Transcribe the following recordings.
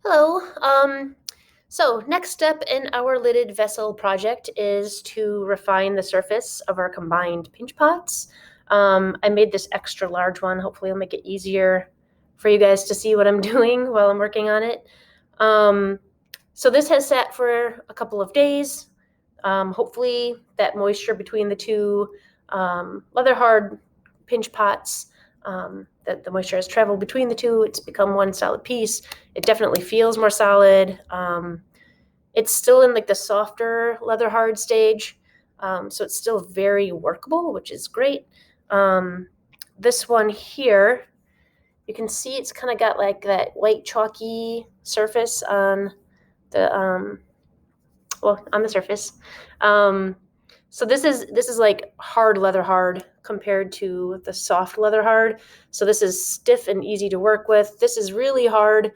Hello. So next step in our lidded vessel project is to refine the surface of our combined pinch pots. I made this extra large one. Hopefully it'll make it easier for you guys to see what I'm doing while I'm working on it. Um, so this has sat for a couple of days. Hopefully that moisture between the two leather hard pinch pots, that the moisture has traveled between the two, it's become one solid piece. It definitely feels more solid. It's still in like the softer leather hard stage, so it's still very workable, which is great. This one here, you can see it's kind of got like that white chalky surface on the on the surface. Um, so this is like hard leather hard compared to the soft leather hard. So this is stiff and easy to work with. This is really hard,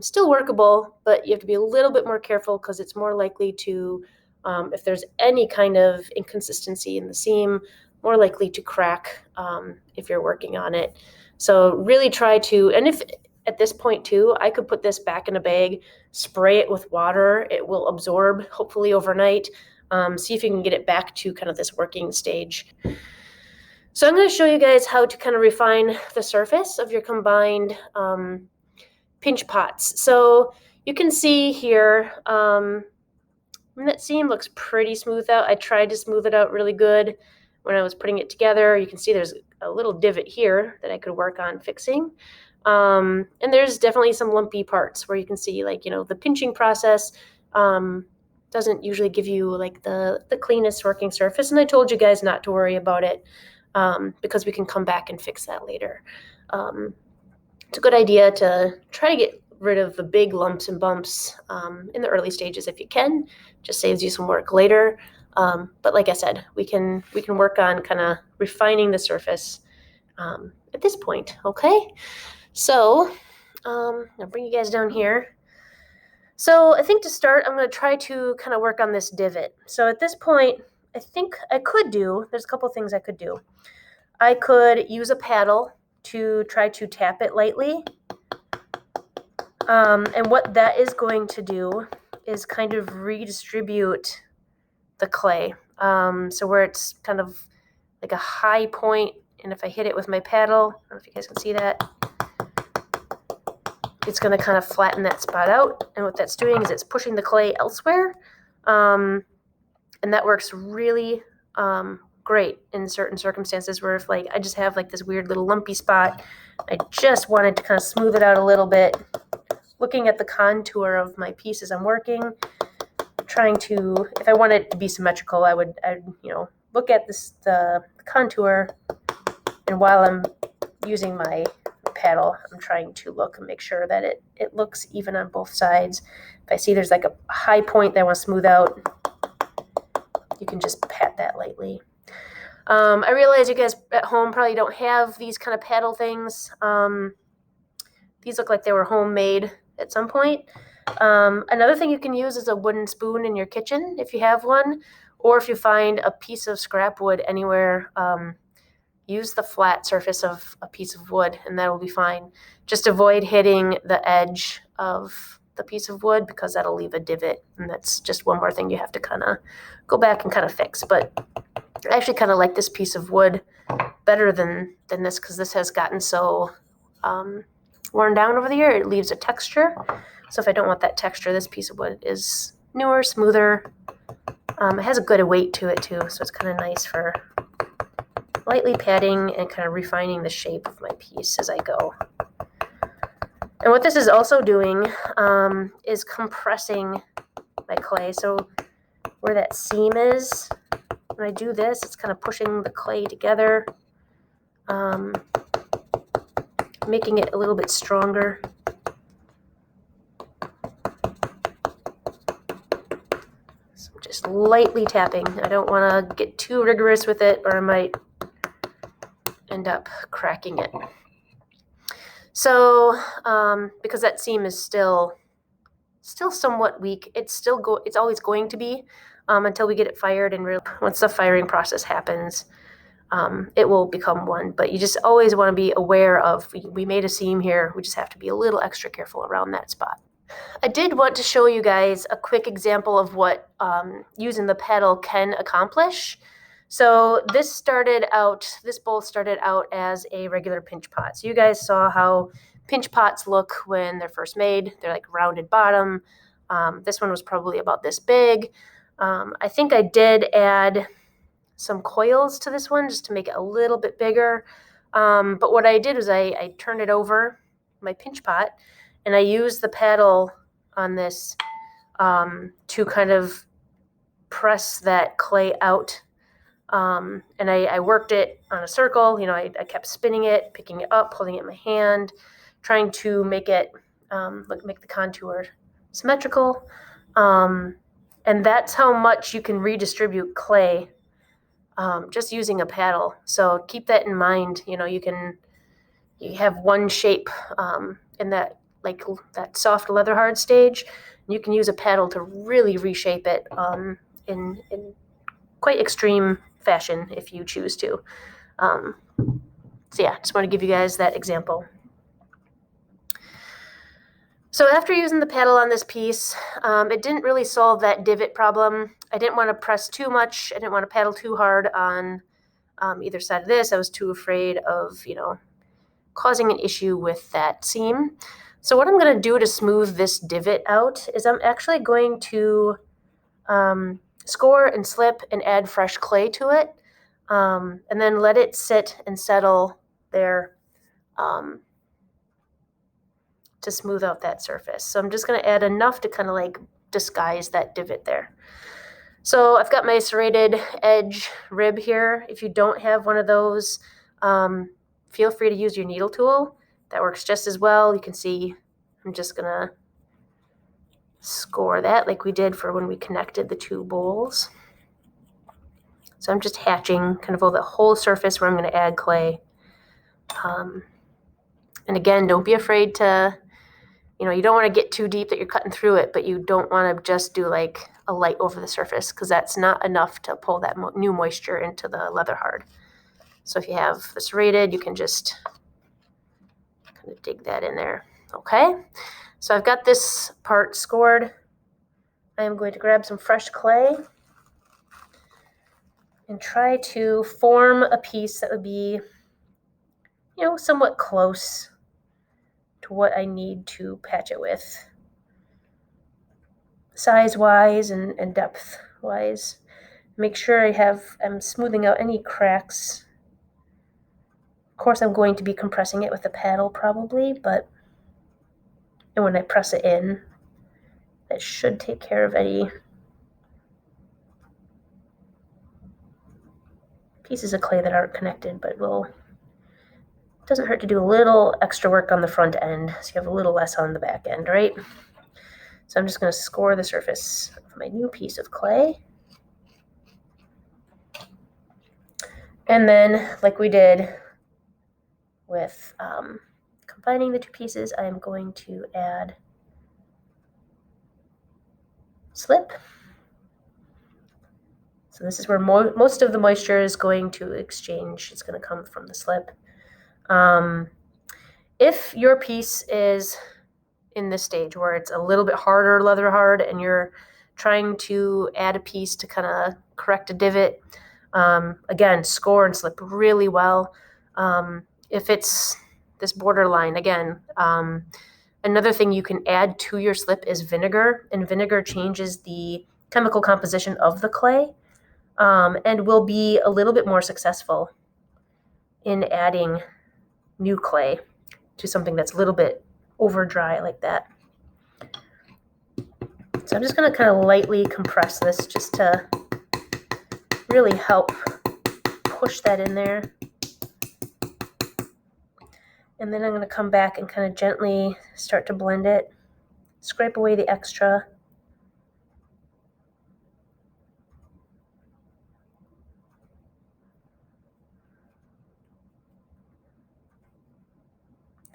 still workable, but you have to be a little bit more careful because it's more likely to, if there's any kind of inconsistency in the seam, more likely to crack if you're working on it. So really try to, and if at this point too, I could put this back in a bag, spray it with water. It will absorb hopefully overnight. See if you can get it back to kind of this working stage. So I'm going to show you guys how to kind of refine the surface of your combined pinch pots. So you can see here, that seam looks pretty smooth out. I tried to smooth it out really good when I was putting it together. You can see there's a little divot here that I could work on fixing. And there's definitely some lumpy parts where you can see, like, the pinching process doesn't usually give you like the cleanest working surface. And I told you guys not to worry about it because we can come back and fix that later. It's a good idea to try to get rid of the big lumps and bumps in the early stages if you can. Just saves you some work later. But like I said, we can work on kind of refining the surface at this point. Okay. So I'll bring you guys down here. So I think to start, I'm going to try to kind of work on this divot. So at this point, I think there's a couple things I could do. I could use a paddle to try to tap it lightly. And what that is going to do is kind of redistribute the clay. So where it's kind of like a high point, and if I hit it with my paddle, I don't know if you guys can see that, it's going to kind of flatten that spot out. And what that's doing is it's pushing the clay elsewhere. And that works really great in certain circumstances where if like I just have like this weird little lumpy spot, I just wanted to kind of smooth it out a little bit. Looking at the contour of my piece as I'm working, trying to, if I want it to be symmetrical, I'd look at the contour, and while I'm using my paddle, I'm trying to look and make sure that it looks even on both sides. If I see there's like a high point that I want to smooth out, you can just pat that lightly. I realize you guys at home probably don't have these kind of paddle things. These look like they were homemade at some point. Another thing you can use is a wooden spoon in your kitchen if you have one, or if you find a piece of scrap wood anywhere, use the flat surface of a piece of wood and that will be fine. Just avoid hitting the edge of the piece of wood because that'll leave a divot, and that's just one more thing you have to kind of go back and kind of fix. But I actually kind of like this piece of wood better than this because this has gotten so worn down over the year. It leaves a texture. So if I don't want that texture, this piece of wood is newer, smoother. It has a good weight to it too, so it's kind of nice for lightly patting and kind of refining the shape of my piece as I go. And what this is also doing is compressing my clay. So where that seam is, when I do this, it's kind of pushing the clay together, making it a little bit stronger. So just lightly tapping. I don't want to get too rigorous with it or I might end up cracking it. So because that seam is still somewhat weak, it's always going to be until we get it fired, and really once the firing process happens, it will become one. But you just always want to be aware of, we made a seam here, we just have to be a little extra careful around that spot. I did want to show you guys a quick example of what using the paddle can accomplish. So this bowl started out as a regular pinch pot. So you guys saw how pinch pots look when they're first made. They're like rounded bottom. This one was probably about this big. I think I did add some coils to this one just to make it a little bit bigger. But what I did was I turned it over, my pinch pot, and I used the paddle on this to kind of press that clay out. And I worked it on a circle. I kept spinning it, picking it up, holding it in my hand, trying to make it make the contour symmetrical. And that's how much you can redistribute clay just using a paddle. So keep that in mind. You have one shape in that soft leather hard stage. You can use a paddle to really reshape it in quite extreme fashion if you choose to. So yeah, just want to give you guys that example. So after using the paddle on this piece, it didn't really solve that divot problem. I didn't want to press too much. I didn't want to paddle too hard on either side of this. I was too afraid of, causing an issue with that seam. So what I'm going to do to smooth this divot out is I'm actually going to score and slip and add fresh clay to it, and then let it sit and settle there to smooth out that surface. So I'm just going to add enough to kind of like disguise that divot there. So I've got my serrated edge rib here. If you don't have one of those, feel free to use your needle tool. That works just as well. You can see I'm just going to score that like we did for when we connected the two bowls. So I'm just hatching kind of over the whole surface where I'm going to add clay. And again, don't be afraid to, you don't want to get too deep that you're cutting through it, but you don't want to just do like a light over the surface because that's not enough to pull that new moisture into the leather hard. So if you have the serrated, you can just kind of dig that in there. Okay, so I've got this part scored. I am going to grab some fresh clay and try to form a piece that would be, somewhat close to what I need to patch it with, size-wise and depth-wise. Make sure I'm smoothing out any cracks. Of course, I'm going to be compressing it with a paddle probably, and when I press it in, that should take care of any pieces of clay that aren't connected, but it doesn't hurt to do a little extra work on the front end so you have a little less on the back end, right? So I'm just going to score the surface of my new piece of clay. And then, like we did with combining the two pieces, I am going to add slip. So this is where most of the moisture is going to exchange. It's going to come from the slip. If your piece is in this stage where it's a little bit harder leather hard and you're trying to add a piece to kind of correct a divot, again, score and slip really well. If it's this borderline, again, another thing you can add to your slip is vinegar, and vinegar changes the chemical composition of the clay, and will be a little bit more successful in adding new clay to something that's a little bit over dry like that. So I'm just going to kind of lightly compress this just to really help push that in there. And then I'm going to come back and kind of gently start to blend it, scrape away the extra.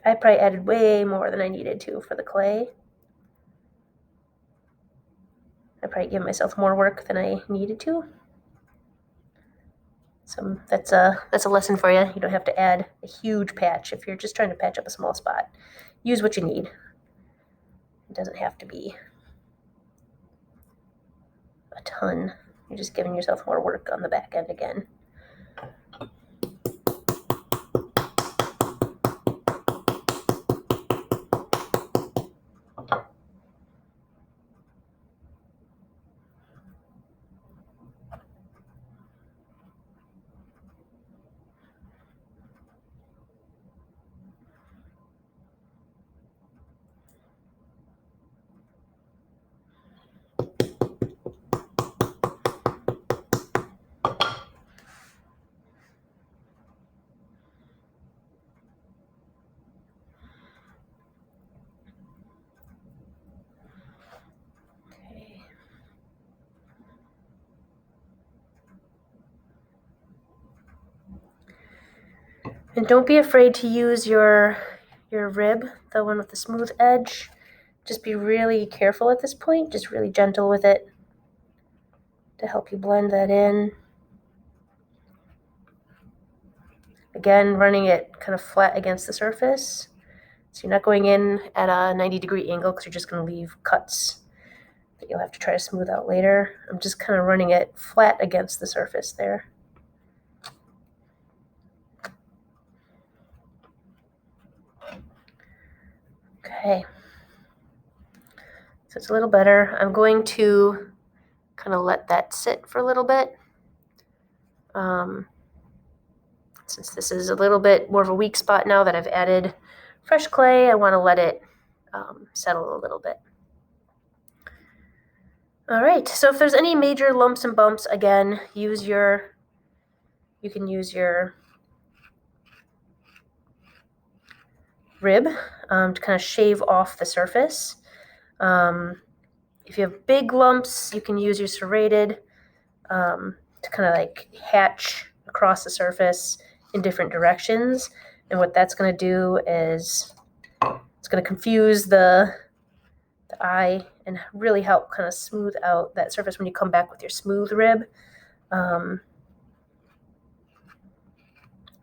I probably added way more than I needed to for the clay. I probably gave myself more work than I needed to. So that's a lesson for you. You don't have to add a huge patch if you're just trying to patch up a small spot. Use what you need. doesn't have to be a ton. You're just giving yourself more work on the back end again. And don't be afraid to use your rib, the one with the smooth edge. Just be really careful at this point, just really gentle with it to help you blend that in. Again, running it kind of flat against the surface. So you're not going in at a 90-degree angle because you're just going to leave cuts that you'll have to try to smooth out later. I'm just kind of running it flat against the surface there. Okay, so it's a little better. I'm going to kind of let that sit for a little bit. Since this is a little bit more of a weak spot now that I've added fresh clay, I want to let it settle a little bit. All right, so if there's any major lumps and bumps, again, you can use your rib to kind of shave off the surface. If you have big lumps, you can use your serrated to kind of like hatch across the surface in different directions. And what that's going to do is it's going to confuse the eye and really help kind of smooth out that surface when you come back with your smooth rib. And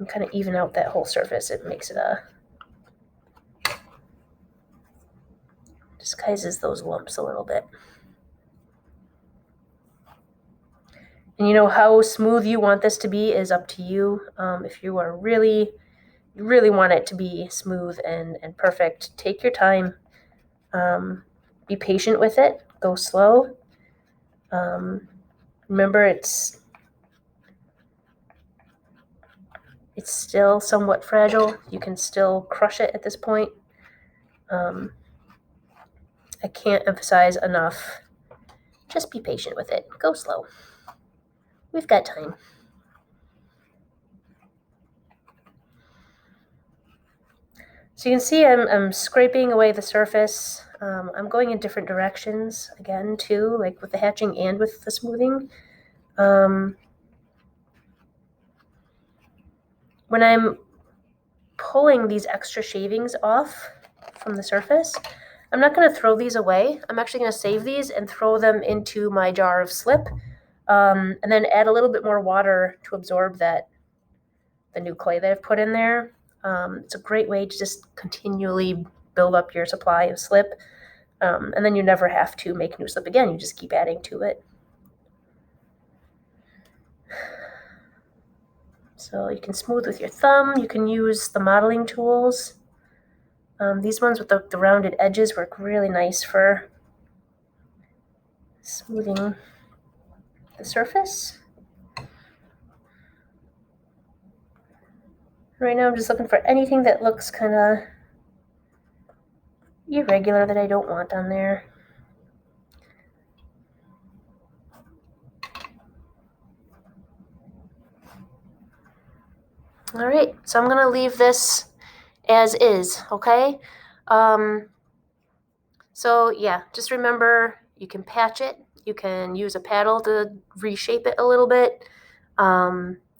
kind of even out that whole surface. It makes it disguises those lumps a little bit. And you know how smooth you want this to be is up to you. If you are really want it to be smooth and perfect, take your time. Be patient with it. Go slow. Remember, it's still somewhat fragile. You can still crush it at this point. I can't emphasize enough. Just be patient with it. Go slow. We've got time. So you can see I'm scraping away the surface. I'm going in different directions again too, like with the hatching and with the smoothing. When I'm pulling these extra shavings off from the surface, I'm not going to throw these away. I'm actually going to save these and throw them into my jar of slip, and then add a little bit more water to absorb the new clay that I've put in there. It's a great way to just continually build up your supply of slip, and then you never have to make new slip again. You just keep adding to it. So you can smooth with your thumb. You can use the modeling tools. These ones with the rounded edges work really nice for smoothing the surface. Right now I'm just looking for anything that looks kind of irregular that I don't want on there. All right, so I'm gonna leave this as is, okay? So yeah, just remember you can patch it. You can use a paddle to reshape it a little bit.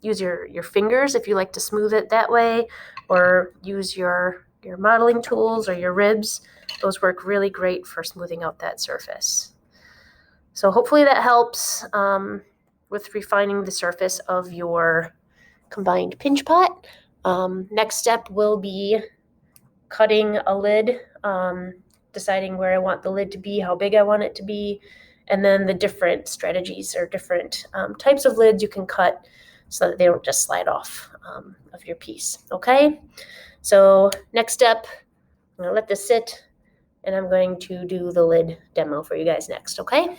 Use your fingers if you like to smooth it that way, or use your modeling tools or your ribs. Those work really great for smoothing out that surface. So hopefully that helps with refining the surface of your combined pinch pot. Next step will be cutting a lid deciding where I want the lid to be, how big I want it to be, and then the different strategies or different types of lids you can cut so that they don't just slide off of your piece, okay? So next step, I'm gonna let this sit, and I'm going to do the lid demo for you guys next, okay?